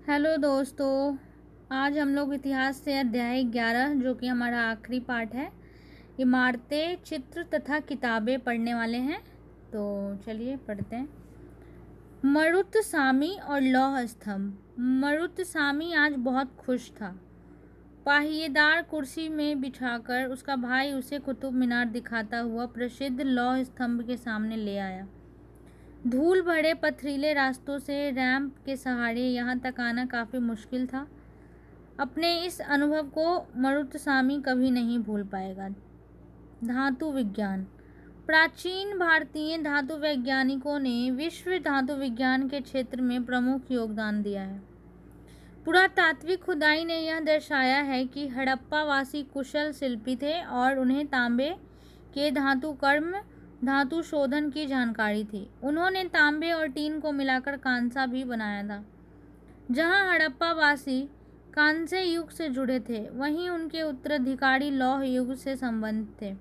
Hello दोस्तों। आज हम लोग इतिहास से अध्याय 11 जो कि हमारा आखिरी पाठ है, इमारतें, चित्र तथा किताबें पढ़ने वाले हैं। तो चलिए पढ़ते हैं। मरुतसामी और लौह स्तंभ। मरुतसामी आज बहुत खुश था। पाहिएदार कुर्सी में बिछाकर उसका भाई उसे कुतुब मीनार दिखाता हुआ प्रसिद्ध लौह स्तंभ के सामने ले आया। धूल भरे पथरीले रास्तों से रैंप के सहारे यहाँ तक आना काफ़ी मुश्किल था। अपने इस अनुभव को मरुतसामी कभी नहीं भूल पाएगा। धातु विज्ञान। प्राचीन भारतीय धातु वैज्ञानिकों ने विश्व धातु विज्ञान के क्षेत्र में प्रमुख योगदान दिया है। पुरातात्विक खुदाई ने यह दर्शाया है कि हड़प्पा वासी कुशल शिल्पी थे और उन्हें तांबे के धातु कर्म धातु शोधन की जानकारी थी। उन्होंने तांबे और टीन को मिलाकर कांसा भी बनाया था। जहां हड़प्पा वासी कांस्य युग से जुड़े थे, वहीं उनके उत्तराधिकारी लौह युग से संबंधित थे।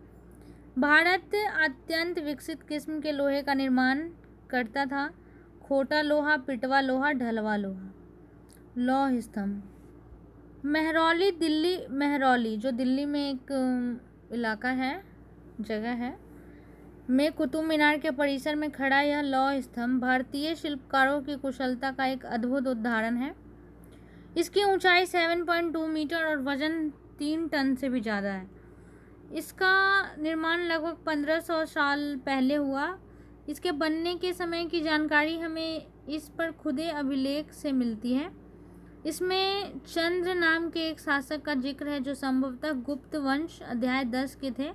भारत अत्यंत विकसित किस्म के लोहे का निर्माण करता था। खोटा लोहा, पिटवा लोहा, ढलवा लोहा। लौह स्तंभ। महरौली दिल्ली, महरौली जो दिल्ली में एक इलाका है, जगह है, में कुतुब मीनार के परिसर में खड़ा यह लौह स्तंभ भारतीय शिल्पकारों की कुशलता का एक अद्भुत उदाहरण है। इसकी ऊंचाई 7.2 मीटर और वजन 3 टन से भी ज़्यादा है। इसका निर्माण लगभग 1500 साल पहले हुआ। इसके बनने के समय की जानकारी हमें इस पर खुदे अभिलेख से मिलती है। इसमें चंद्र नाम के एक शासक का जिक्र है जो संभवतः गुप्त वंश अध्याय 10 के थे।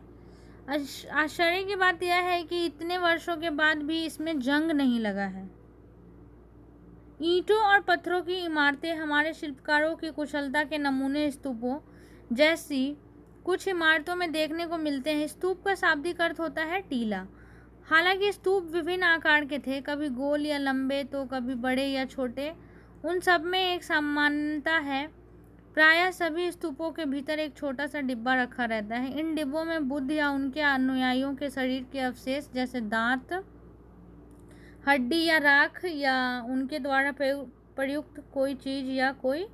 आश्चर्य की बात यह है कि इतने वर्षों के बाद भी इसमें जंग नहीं लगा है। ईंटों और पत्थरों की इमारतें हमारे शिल्पकारों की कुशलता के नमूने स्तूपों जैसी कुछ इमारतों में देखने को मिलते हैं। स्तूप का शाब्दिक अर्थ होता है टीला। हालांकि स्तूप विभिन्न आकार के थे, कभी गोल या लंबे तो कभी बड़े या छोटे। उन सब में एक समानता है, प्रायः सभी स्तूपों के भीतर एक छोटा सा डिब्बा रखा रहता है। इन डिब्बों में बुद्ध या उनके अनुयायियों के शरीर के अवशेष जैसे दांत, हड्डी या राख या उनके द्वारा प्रयुक्त कोई चीज या कोई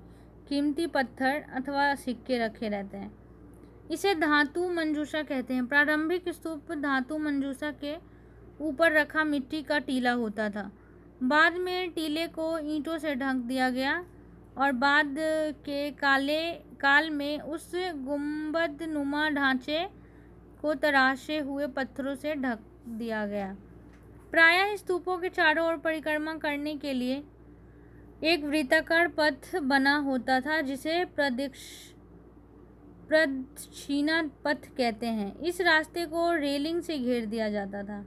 कीमती पत्थर अथवा सिक्के रखे रहते हैं। इसे धातु मंजूषा कहते हैं। प्रारंभिक स्तूप धातु मंजूषा के ऊपर रखा मिट्टी का टीला होता था। बाद में टीले को ईंटों से ढक दिया गया और बाद के काल में उस गुंबद नुमा ढांचे को तराशे हुए पत्थरों से ढक दिया गया। प्रायः स्तूपों के चारों ओर परिक्रमा करने के लिए एक वृत्ताकार पथ बना होता था जिसे प्रदक्षिणा पथ कहते हैं। इस रास्ते को रेलिंग से घेर दिया जाता था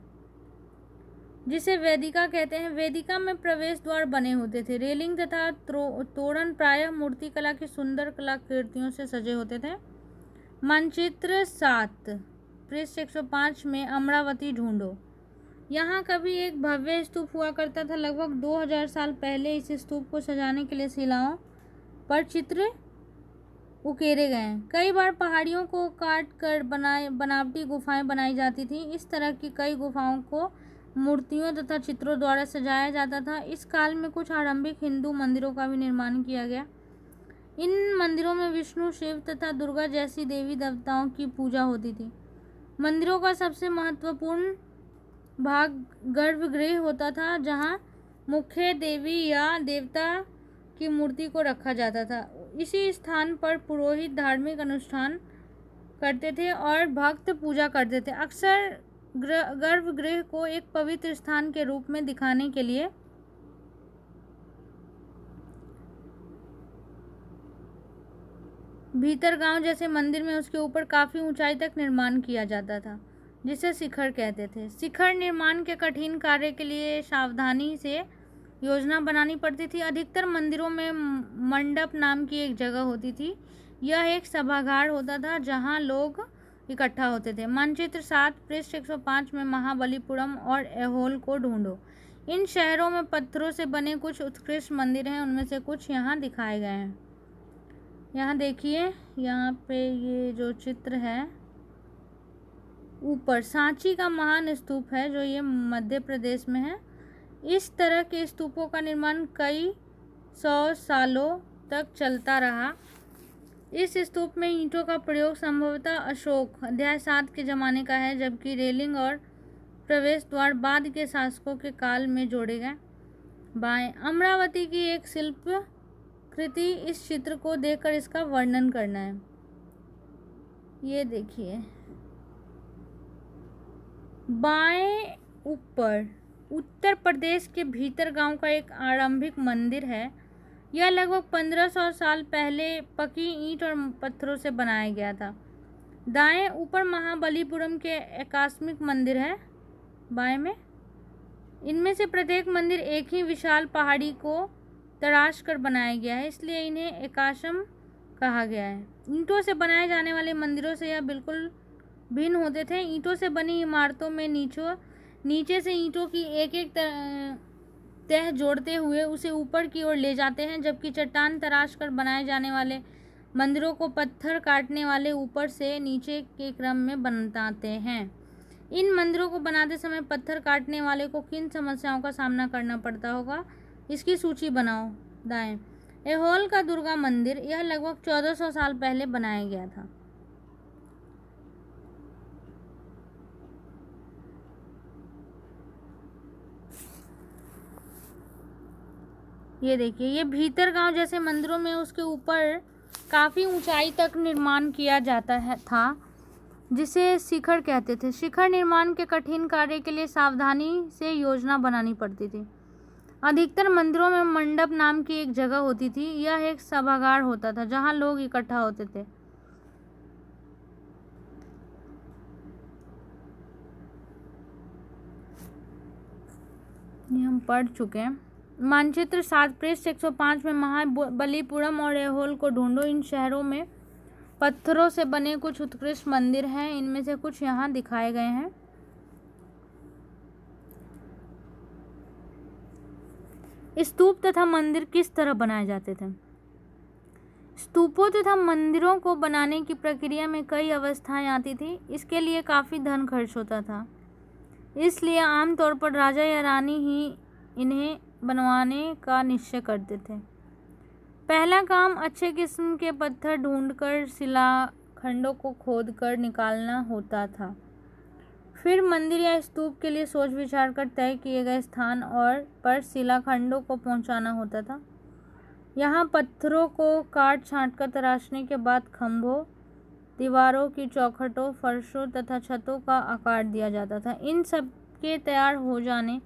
जिसे वेदिका कहते हैं। वेदिका में प्रवेश द्वार बने होते थे। रेलिंग तथा तोरण प्रायः मूर्तिकला की सुंदर कलाकृतियों से सजे होते थे। मानचित्र 7 पृष्ठ 105 में अमरावती ढूंढो। यहाँ कभी एक भव्य स्तूप हुआ करता था। लगभग 2000 साल पहले इस स्तूप को सजाने के लिए शिलाओं पर चित्र उकेरे गए हैं। कई बार पहाड़ियों को काट कर बनावटी गुफाएं बनाई जाती थी। इस तरह की कई गुफाओं को मूर्तियों तथा चित्रों द्वारा सजाया जाता था। इस काल में कुछ आरंभिक हिंदू मंदिरों का भी निर्माण किया गया। इन मंदिरों में विष्णु, शिव तथा दुर्गा जैसी देवी देवताओं की पूजा होती थी। मंदिरों का सबसे महत्वपूर्ण भाग गर्भगृह होता था, जहां मुख्य देवी या देवता की मूर्ति को रखा जाता था। इसी स्थान पर पुरोहित धार्मिक अनुष्ठान करते थे और भक्त पूजा करते थे। अक्सर गर्भगृह को एक पवित्र स्थान के रूप में दिखाने के लिए भीतरगांव जैसे मंदिर में उसके ऊपर काफी ऊंचाई तक निर्माण किया जाता था, जिसे शिखर कहते थे। शिखर निर्माण के कठिन कार्य के लिए सावधानी से योजना बनानी पड़ती थी। अधिकतर मंदिरों में मंडप नाम की एक जगह होती थी। यह एक सभागार होता था जहां लोग इकट्ठा होते थे। मानचित्र 7 पृष्ठ 105 में महाबलीपुरम और ऐहोल को ढूंढो। इन शहरों में पत्थरों से बने कुछ उत्कृष्ट मंदिर हैं। उनमें से कुछ यहाँ दिखाए गए हैं। यहाँ देखिए, यहाँ पे ये जो चित्र है, ऊपर सांची का महान स्तूप है जो ये मध्य प्रदेश में है। इस तरह के स्तूपों का निर्माण कई 100 सालों तक चलता रहा। इस स्तूप में ईंटों का प्रयोग संभवतः अशोक अध्याय 7 के ज़माने का है, जबकि रेलिंग और प्रवेश द्वार बाद के शासकों के काल में जोड़े गए। बाएं, अमरावती की एक शिल्प कृति। इस चित्र को देखकर इसका वर्णन करना है। ये देखिए, बाएं ऊपर उत्तर प्रदेश के भीतर गांव का एक आरंभिक मंदिर है। यह लगभग 1500 साल पहले पकी ईंट और पत्थरों से बनाया गया था। दाएं ऊपर महाबलीपुरम के आकस्मिक मंदिर है। बाएं में इनमें से प्रत्येक मंदिर एक ही विशाल पहाड़ी को तराश कर बनाया गया है, इसलिए इन्हें एकाश्म कहा गया है। ईंटों से बनाए जाने वाले मंदिरों से यह बिल्कुल भिन्न होते थे। ईंटों से बनी इमारतों में नीचे से ईंटों की एक एक तह जोड़ते हुए उसे ऊपर की ओर ले जाते हैं, जबकि चट्टान तराश कर बनाए जाने वाले मंदिरों को पत्थर काटने वाले ऊपर से नीचे के क्रम में बनाते हैं। इन मंदिरों को बनाते समय पत्थर काटने वाले को किन समस्याओं का सामना करना पड़ता होगा, इसकी सूची बनाओ। दाएं, ऐहोल का दुर्गा मंदिर। यह लगभग 1400 साल पहले बनाया गया था। ये देखिए, ये भीतर गांव जैसे मंदिरों में उसके ऊपर काफ़ी ऊंचाई तक निर्माण किया जाता था, जिसे शिखर कहते थे। शिखर निर्माण के कठिन कार्य के लिए सावधानी से योजना बनानी पड़ती थी। अधिकतर मंदिरों में मंडप नाम की एक जगह होती थी। यह एक सभागार होता था जहां लोग इकट्ठा होते थे। ये हम पढ़ चुके हैं। मानचित्र 7 पृष्ठ 105 में महाबलीपुरम और ऐहोल को ढूंढो। इन शहरों में पत्थरों से बने कुछ उत्कृष्ट मंदिर हैं। इनमें से कुछ यहाँ दिखाए गए हैं। स्तूप तथा मंदिर किस तरह बनाए जाते थे? स्तूपों तथा मंदिरों को बनाने की प्रक्रिया में कई अवस्थाएं आती थी। इसके लिए काफ़ी धन खर्च होता था, इसलिए आमतौर पर राजा या रानी ही इन्हें बनवाने का निश्चय करते थे। पहला काम अच्छे किस्म के पत्थर ढूंढकर शिलाखंडों को खोदकर निकालना होता था। फिर मंदिर या स्तूप के लिए सोच विचार कर तय किए गए स्थान और पर शिलाखंडों को पहुंचाना होता था। यहाँ पत्थरों को काट छाँट कर तराशने के बाद खंभों, दीवारों की चौखटों, फर्शों तथा छतों का आकार दिया जाता था। इन सब के तैयार हो जाने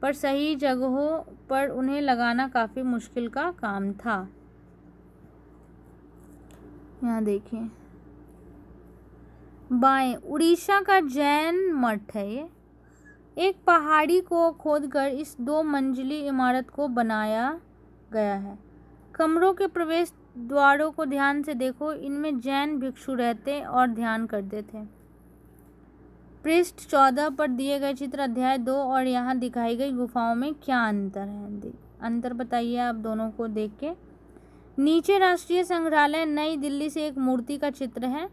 पर सही जगहों पर उन्हें लगाना काफ़ी मुश्किल का काम था। यहाँ देखिए, बाएं, उड़ीसा का जैन मठ है। ये एक पहाड़ी को खोदकर इस 2 मंजिली इमारत को बनाया गया है। कमरों के प्रवेश द्वारों को ध्यान से देखो। इनमें जैन भिक्षु रहते और ध्यान करते थे। पृष्ठ 14 पर दिए गए चित्र अध्याय 2 और यहाँ दिखाई गई गुफाओं में क्या अंतर है? अंतर बताइए आप दोनों को देख के। नीचे राष्ट्रीय संग्रहालय नई दिल्ली से एक मूर्ति का चित्र है।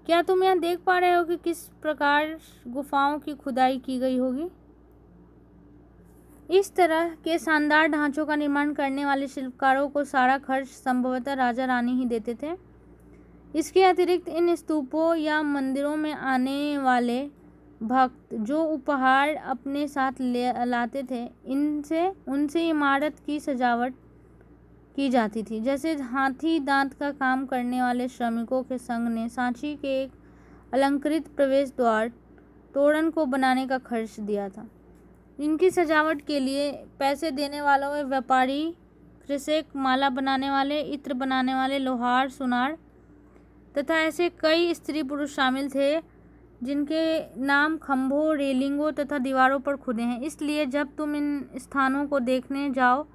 क्या तुम यहाँ देख पा रहे हो कि किस प्रकार गुफाओं की खुदाई की गई होगी? इस तरह के शानदार ढांचों का निर्माण करने वाले शिल्पकारों को सारा खर्च संभवतः राजा रानी ही देते थे। इसके अतिरिक्त इन स्तूपों या मंदिरों में आने वाले भक्त जो उपहार अपने साथ लाते थे, उनसे इमारत की सजावट की जाती थी। जैसे हाथी दांत का काम करने वाले श्रमिकों के संघ ने सांची के एक अलंकृत प्रवेश द्वार तोरण को बनाने का खर्च दिया था। इनकी सजावट के लिए पैसे देने वालों में व्यापारी, कृषक, माला बनाने वाले, इत्र बनाने वाले, लोहार, सुनार तथा ऐसे कई स्त्री पुरुष शामिल थे जिनके नाम खंभों, रेलिंगों तथा दीवारों पर खुदे हैं। इसलिए जब तुम इन स्थानों को देखने जाओ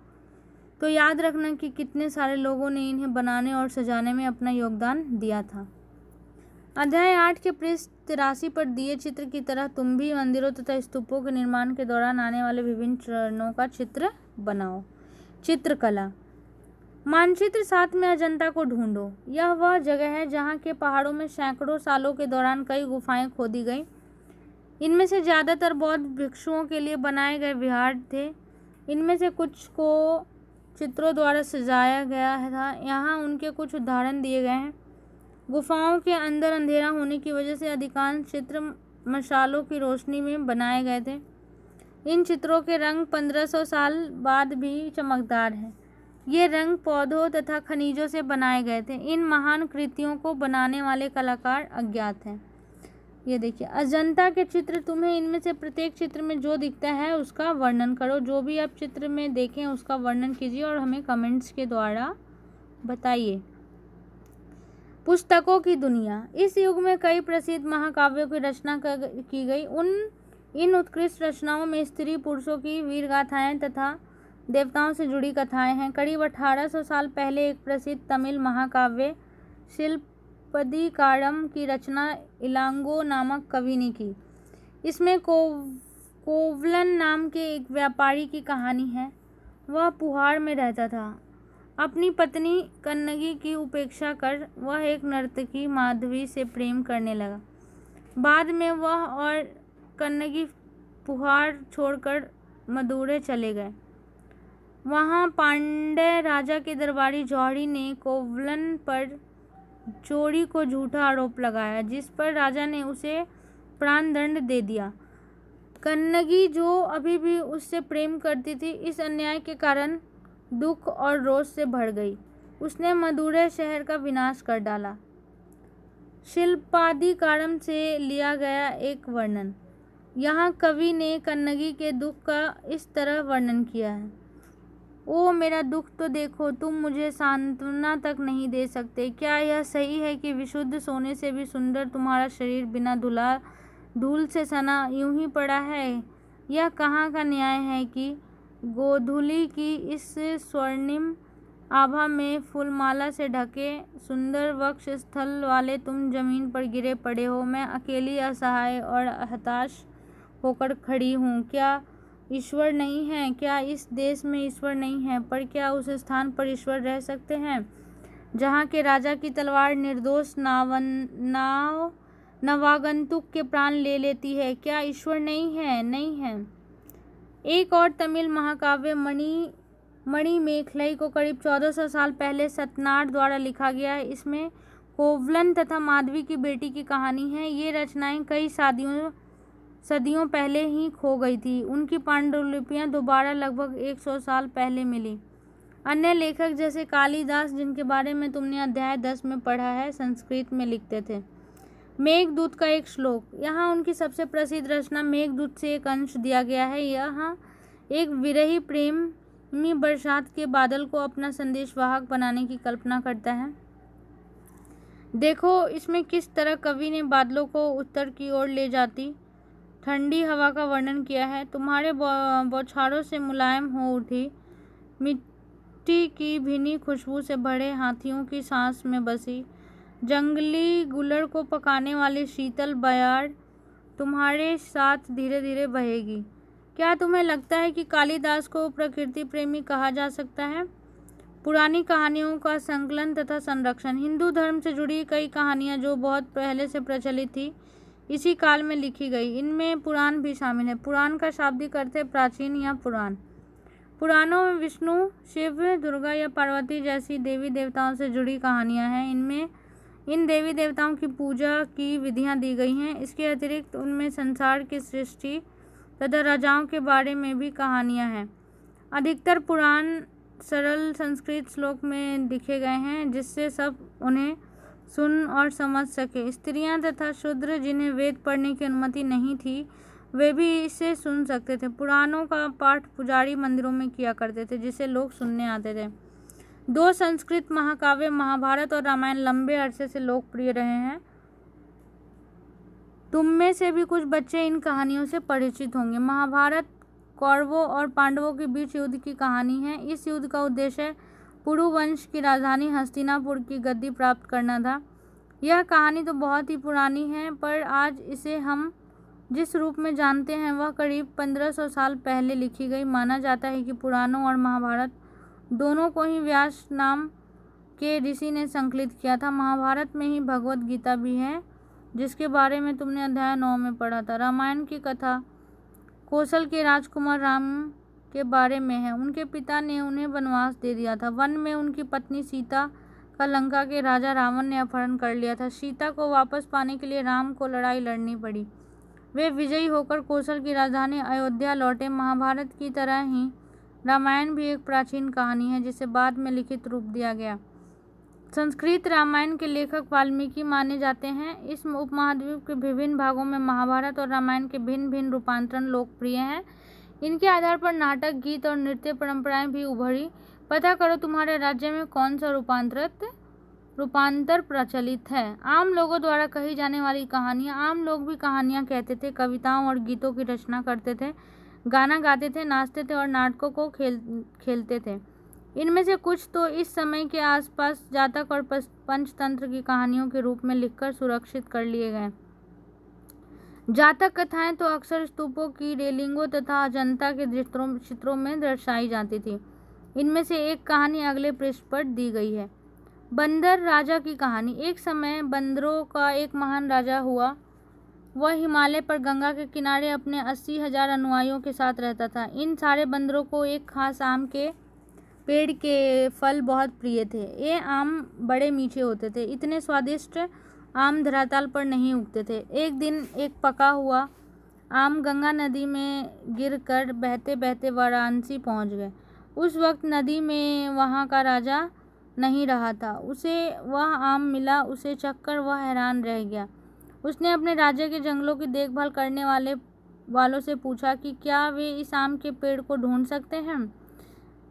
तो याद रखना कि कितने सारे लोगों ने इन्हें बनाने और सजाने में अपना योगदान दिया था। अध्याय 8 के पृष्ठ 83 पर दिए चित्र की तरह तुम भी मंदिरों तथा स्तूपों के निर्माण के दौरान आने वाले विभिन्न चरणों का चित्र बनाओ। चित्रकला। मानचित्र 7 में अजंता को ढूंढो। यह वह जगह है जहाँ के पहाड़ों में सैकड़ों सालों के दौरान कई गुफाएं खोदी गई। इनमें से ज़्यादातर बौद्ध भिक्षुओं के लिए बनाए गए विहार थे। इनमें से कुछ को चित्रों द्वारा सजाया गया था। यहाँ उनके कुछ उदाहरण दिए गए हैं। गुफाओं के अंदर अंधेरा होने की वजह से अधिकांश चित्र मशालों की रोशनी में बनाए गए थे। इन चित्रों के रंग 1500 साल बाद भी चमकदार हैं। ये रंग पौधों तथा खनिजों से बनाए गए थे। इन महान कृतियों को बनाने वाले कलाकार अज्ञात हैं। ये देखिए, अजंता के चित्र, तुम्हें इनमें से प्रत्येक चित्र में जो दिखता है उसका वर्णन करो। जो भी आप चित्र में देखें उसका वर्णन कीजिए और हमें कमेंट्स के द्वारा बताइए। पुस्तकों की दुनिया। इस युग में कई प्रसिद्ध महाकाव्यों की रचना की गई। इन उत्कृष्ट रचनाओं में स्त्री पुरुषों की वीर गाथाएं तथा देवताओं से जुड़ी कथाएं हैं। करीब 1800 साल पहले एक प्रसिद्ध तमिल महाकाव्य शिल्पदिकारम की रचना इलांगो नामक कवि ने की। इसमें कोवलन नाम के एक व्यापारी की कहानी है। वह पुहार में रहता था। अपनी पत्नी कन्नगी की उपेक्षा कर वह एक नर्तकी माधवी से प्रेम करने लगा। बाद में वह और कन्नगी पुहार छोड़कर मदुरै चले गए। वहाँ पांड्य राजा के दरबारी जौहरी ने कोवलन पर चोरी को झूठा आरोप लगाया, जिस पर राजा ने उसे प्राणदंड दे दिया। कन्नगी, जो अभी भी उससे प्रेम करती थी, इस अन्याय के कारण दुख और रोष से भर गई। उसने मदुरै शहर का विनाश कर डाला। शिल्पादिकारम से लिया गया एक वर्णन। यहाँ कवि ने कन्नगी के दुख का इस तरह वर्णन किया है। ओ मेरा दुख तो देखो, तुम मुझे सांत्वना तक नहीं दे सकते। क्या यह सही है कि विशुद्ध सोने से भी सुंदर तुम्हारा शरीर बिना धूल से सना यूं ही पड़ा है? यह कहाँ का न्याय है कि गोधूली की इस स्वर्णिम आभा में फूलमाला से ढके सुंदर वक्ष स्थल वाले तुम जमीन पर गिरे पड़े हो। मैं अकेली असहाय और हताश होकर खड़ी हूँ। क्या ईश्वर नहीं है? क्या इस देश में ईश्वर नहीं है? पर क्या उस स्थान पर ईश्वर रह सकते हैं जहाँ के राजा की तलवार निर्दोष नवागंतुक के प्राण ले लेती है? क्या ईश्वर नहीं है? नहीं है। एक और तमिल महाकाव्य मणिमेखलाई को करीब 1400 साल पहले सतनाड द्वारा लिखा गया है। इसमें कोवलन तथा माधवी की बेटी की कहानी है। ये रचनाएं कई सदियों पहले ही खो गई थी। उनकी पांडुलिपियां दोबारा लगभग 100 साल पहले मिली। अन्य लेखक जैसे कालिदास, जिनके बारे में तुमने अध्याय 10 में पढ़ा है, संस्कृत में लिखते थे। मेघदूत का एक श्लोक। यहाँ उनकी सबसे प्रसिद्ध रचना मेघदूत से एक अंश दिया गया है। यहाँ एक विरही प्रेमी बरसात के बादल को अपना संदेशवाहक बनाने की कल्पना करता है। देखो इसमें किस तरह कवि ने बादलों को उत्तर की ओर ले जाती ठंडी हवा का वर्णन किया है। तुम्हारे बौछारों से मुलायम हो उठी मिट्टी की भीनी खुशबू से भरे हाथियों की सांस में बसी जंगली गुलर को पकाने वाली शीतल बयार तुम्हारे साथ धीरे धीरे बहेगी। क्या तुम्हें लगता है कि कालिदास को प्रकृति प्रेमी कहा जा सकता है? पुरानी कहानियों का संकलन तथा संरक्षण। हिंदू धर्म से जुड़ी कई कहानियाँ जो बहुत पहले से प्रचलित थी, इसी काल में लिखी गई। इनमें पुराण भी शामिल है। पुराण का शाब्दिक अर्थ है प्राचीन या पुराण। पुराणों में विष्णु, शिव, दुर्गा या पार्वती जैसी देवी देवताओं से जुड़ी कहानियां हैं। इनमें इन देवी देवताओं की पूजा की विधियां दी गई हैं। इसके अतिरिक्त उनमें संसार की सृष्टि तथा राजाओं के बारे में भी कहानियां हैं। अधिकतर पुराण सरल संस्कृत श्लोक में लिखे गए हैं, जिससे सब उन्हें सुन और समझ सके। स्त्रियां तथा शूद्र, जिन्हें वेद पढ़ने की अनुमति नहीं थी, वे भी इसे सुन सकते थे। पुराणों का पाठ पुजारी मंदिरों में किया करते थे, जिसे लोग सुनने आते थे। 2 संस्कृत महाकाव्य महाभारत और रामायण लंबे अरसे से लोकप्रिय रहे हैं। तुम में से भी कुछ बच्चे इन कहानियों से परिचित होंगे। महाभारत कौरवों और पांडवों के बीच युद्ध की कहानी है। इस युद्ध का उद्देश्य पुरु वंश की राजधानी हस्तिनापुर की गद्दी प्राप्त करना था। यह कहानी तो बहुत ही पुरानी है, पर आज इसे हम जिस रूप में जानते हैं वह करीब 1500 साल पहले लिखी गई। माना जाता है कि पुराणों और महाभारत दोनों को ही व्यास नाम के ऋषि ने संकलित किया था। महाभारत में ही भगवत गीता भी है, जिसके बारे में तुमने अध्याय 9 में पढ़ा था। रामायण की कथा कौशल के राजकुमार राम के बारे में है। उनके पिता ने उन्हें वनवास दे दिया था। वन में उनकी पत्नी सीता का लंका के राजा रावण ने अपहरण कर लिया था। सीता को वापस पाने के लिए राम को लड़ाई लड़नी पड़ी। वे विजयी होकर कौशल की राजधानी अयोध्या लौटे। महाभारत की तरह ही रामायण भी एक प्राचीन कहानी है जिसे बाद में लिखित रूप दिया गया। संस्कृत रामायण के लेखक वाल्मीकि माने जाते हैं। इस उपमहाद्वीप के विभिन्न भागों में महाभारत और रामायण के भिन्न भिन्न रूपांतरण लोकप्रिय हैं। इनके आधार पर नाटक, गीत और नृत्य परंपराएं भी उभरी। पता करो तुम्हारे राज्य में कौन सा रूपांतर प्रचलित है। आम लोगों द्वारा कही जाने वाली कहानियाँ। आम लोग भी कहानियाँ कहते थे, कविताओं और गीतों की रचना करते थे, गाना गाते थे, नाचते थे और नाटकों को खेलते थे। इनमें से कुछ तो इस समय के आसपास जातक और पंचतंत्र की कहानियों के रूप में लिखकर सुरक्षित कर लिए गए। जातक कथाएं तो अक्सर स्तूपों की रेलिंगों तथा अजंता के चित्रों में दर्शाई जाती थी। इनमें से एक कहानी अगले पृष्ठ पर दी गई है। बंदर राजा की कहानी। एक समय बंदरों का एक महान राजा हुआ। वह हिमालय पर गंगा के किनारे अपने 80,000 अनुयायियों के साथ रहता था। इन सारे बंदरों को एक खास आम के पेड़ के फल बहुत प्रिय थे। ये आम बड़े मीठे होते थे। इतने स्वादिष्ट आम धरातल पर नहीं उगते थे। एक दिन एक पका हुआ आम गंगा नदी में गिरकर बहते बहते वाराणसी पहुंच गए। उस वक्त नदी में वहां का राजा नहीं रहा था। उसे वह आम मिला। उसे चखकर वह हैरान रह गया। उसने अपने राज्य के जंगलों की देखभाल करने वालों से पूछा कि क्या वे इस आम के पेड़ को ढूंढ सकते हैं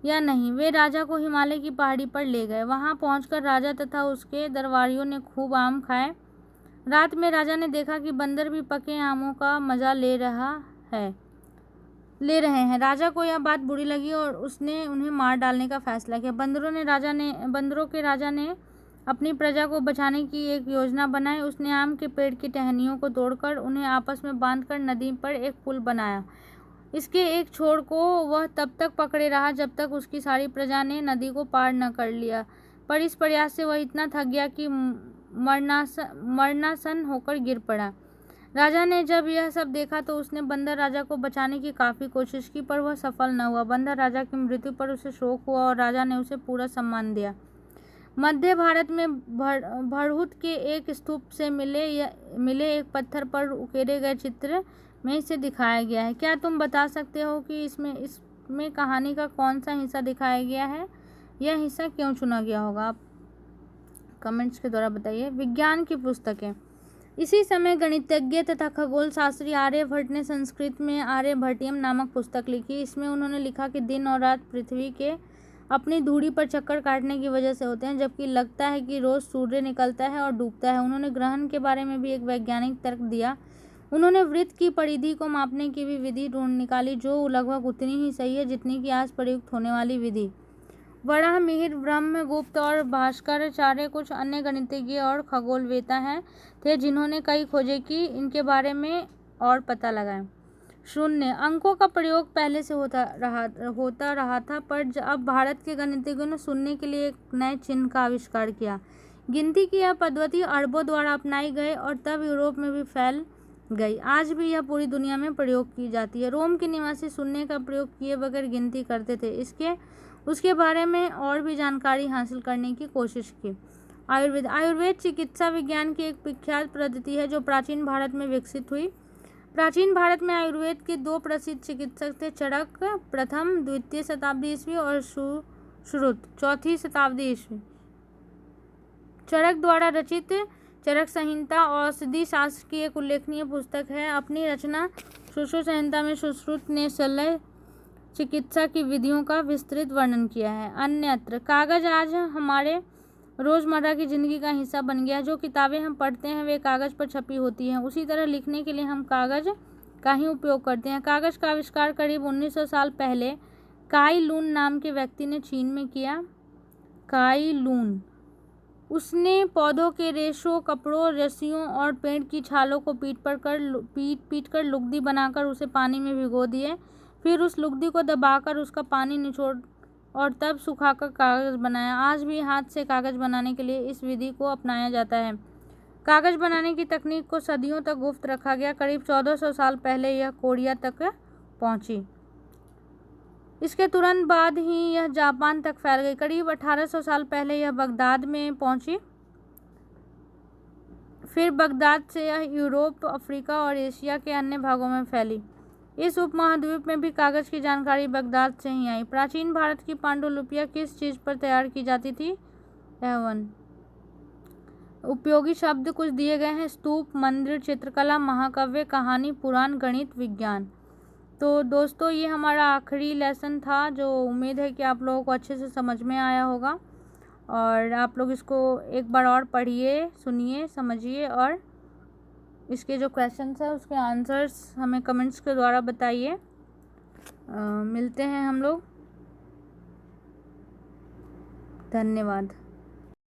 या नहीं। वे राजा को हिमालय की पहाड़ी पर ले गए। वहां पहुंचकर राजा तथा उसके दरबारियों ने खूब आम खाए। रात में राजा ने देखा कि बंदर भी पके आमों का मजा ले रहे हैं। राजा को यह बात बुरी लगी और उसने उन्हें मार डालने का फैसला किया। बंदरों के राजा ने अपनी प्रजा को बचाने की एक योजना बनाई। उसने आम के पेड़ की टहनियों को तोड़कर उन्हें आपस में बांधकर नदी पर एक पुल बनाया। इसके एक छोर को वह तब तक पकड़े रहा जब तक उसकी सारी प्रजा ने नदी को पार न कर लिया। पर इस प्रयास से वह इतना थक गया कि मरणासन होकर गिर पड़ा। राजा ने जब यह सब देखा तो उसने बंदर राजा को बचाने की काफ़ी कोशिश की, पर वह सफल न हुआ। बंदर राजा की मृत्यु पर उसे शोक हुआ और राजा ने उसे पूरा सम्मान दिया। मध्य भारत में भड़हुत के एक स्तूप से मिले एक पत्थर पर उकेरे गए चित्र में इसे दिखाया गया है। क्या तुम बता सकते हो कि इसमें कहानी का कौन सा हिस्सा दिखाया गया है? यह हिस्सा क्यों चुना गया होगा? आप कमेंट्स के द्वारा बताइए। विज्ञान की पुस्तकें। इसी समय गणितज्ञ तथा खगोल शास्त्री आर्यभट्ट ने संस्कृत में आर्यभट्टियम नामक पुस्तक लिखी। इसमें उन्होंने लिखा कि दिन और रात पृथ्वी के अपनी धुरी पर चक्कर काटने की वजह से होते हैं, जबकि लगता है कि रोज सूर्य निकलता है और डूबता है। उन्होंने ग्रहण के बारे में भी एक वैज्ञानिक तर्क दिया। उन्होंने वृत्त की परिधि को मापने की भी विधि ढूंढ निकाली जो लगभग उतनी ही सही है जितनी कि आज प्रयुक्त होने वाली विधि। वराह मिहिर, ब्रह्मगुप्त और भास्कराचार्य कुछ अन्य गणितज्ञ और खगोलवेत्ता थे जिन्होंने कई खोजें की इनके बारे में और पता लगाया। 0 अंकों का प्रयोग पहले से होता रहा था, पर अब भारत के गणितज्ञों ने शून्य के लिए एक नए चिन्ह का आविष्कार किया। गिनती की यह पद्धति अरबों द्वारा अपनाई गई और तब यूरोप में भी फैल गई। आज भी यह पूरी दुनिया में प्रयोग की जाती है। रोम के निवासी शून्य का प्रयोग किए बगैर गिनती करते थे। उसके बारे में और भी जानकारी हासिल करने की कोशिश की। आयुर्वेद चिकित्सा विज्ञान की एक विख्यात पद्धति है जो प्राचीन भारत में विकसित हुई। प्राचीन भारत में आयुर्वेद के 2 प्रसिद्ध चिकित्सक थे, चरक प्रथम 2वीं शताब्दी ईस्वी और श्रुत 4वीं शताब्दी ईस्वी। चरक द्वारा रचित चरक संहिता औषधि शास्त्र की एक उल्लेखनीय पुस्तक है। अपनी रचना सुश्रुत संहिता में सुश्रुत ने शल्य चिकित्सा की विधियों का विस्तृत वर्णन किया है। अन्यत्र कागज आज हमारे रोज़मर्रा की ज़िंदगी का हिस्सा बन गया। जो किताबें हम पढ़ते हैं वे कागज़ पर छपी होती हैं। उसी तरह लिखने के लिए हम कागज़ का ही उपयोग करते हैं। कागज़ का आविष्कार करीब 1900 साल पहले काई लून नाम के व्यक्ति ने चीन में किया। काई लून, उसने पौधों के रेशों, कपड़ों, रस्सियों और पेड़ की छालों को पीट कर लुगदी बनाकर उसे पानी में भिगो दिए। फिर उस लुगदी को दबाकर उसका पानी निचोड़ और तब सुखाकर कागज़ बनाया। आज भी हाथ से कागज़ बनाने के लिए इस विधि को अपनाया जाता है। कागज़ बनाने की तकनीक को सदियों तक गुप्त रखा गया। करीब 1400 साल पहले यह कोरिया तक पहुंची। इसके तुरंत बाद ही यह जापान तक फैल गई। करीब 1800 साल पहले यह बगदाद में पहुंची। फिर बगदाद से यह यूरोप, अफ्रीका और एशिया के अन्य भागों में फैली। इस उपमहाद्वीप में भी कागज की जानकारी बगदाद से ही आई। प्राचीन भारत की पांडुलिपियां किस चीज पर तैयार की जाती थी? एवन उपयोगी शब्द कुछ दिए गए हैं: स्तूप, मंदिर, चित्रकला, महाकाव्य, कहानी, पुराण, गणित, विज्ञान। तो दोस्तों ये हमारा आखिरी लेसन था, जो उम्मीद है कि आप लोगों को अच्छे से समझ में आया होगा। और आप लोग इसको एक बार और पढ़िए, सुनिए, समझिए और इसके जो क्वेश्चंस है उसके आंसर्स हमें कमेंट्स के द्वारा बताइए। मिलते हैं हम लोग। धन्यवाद।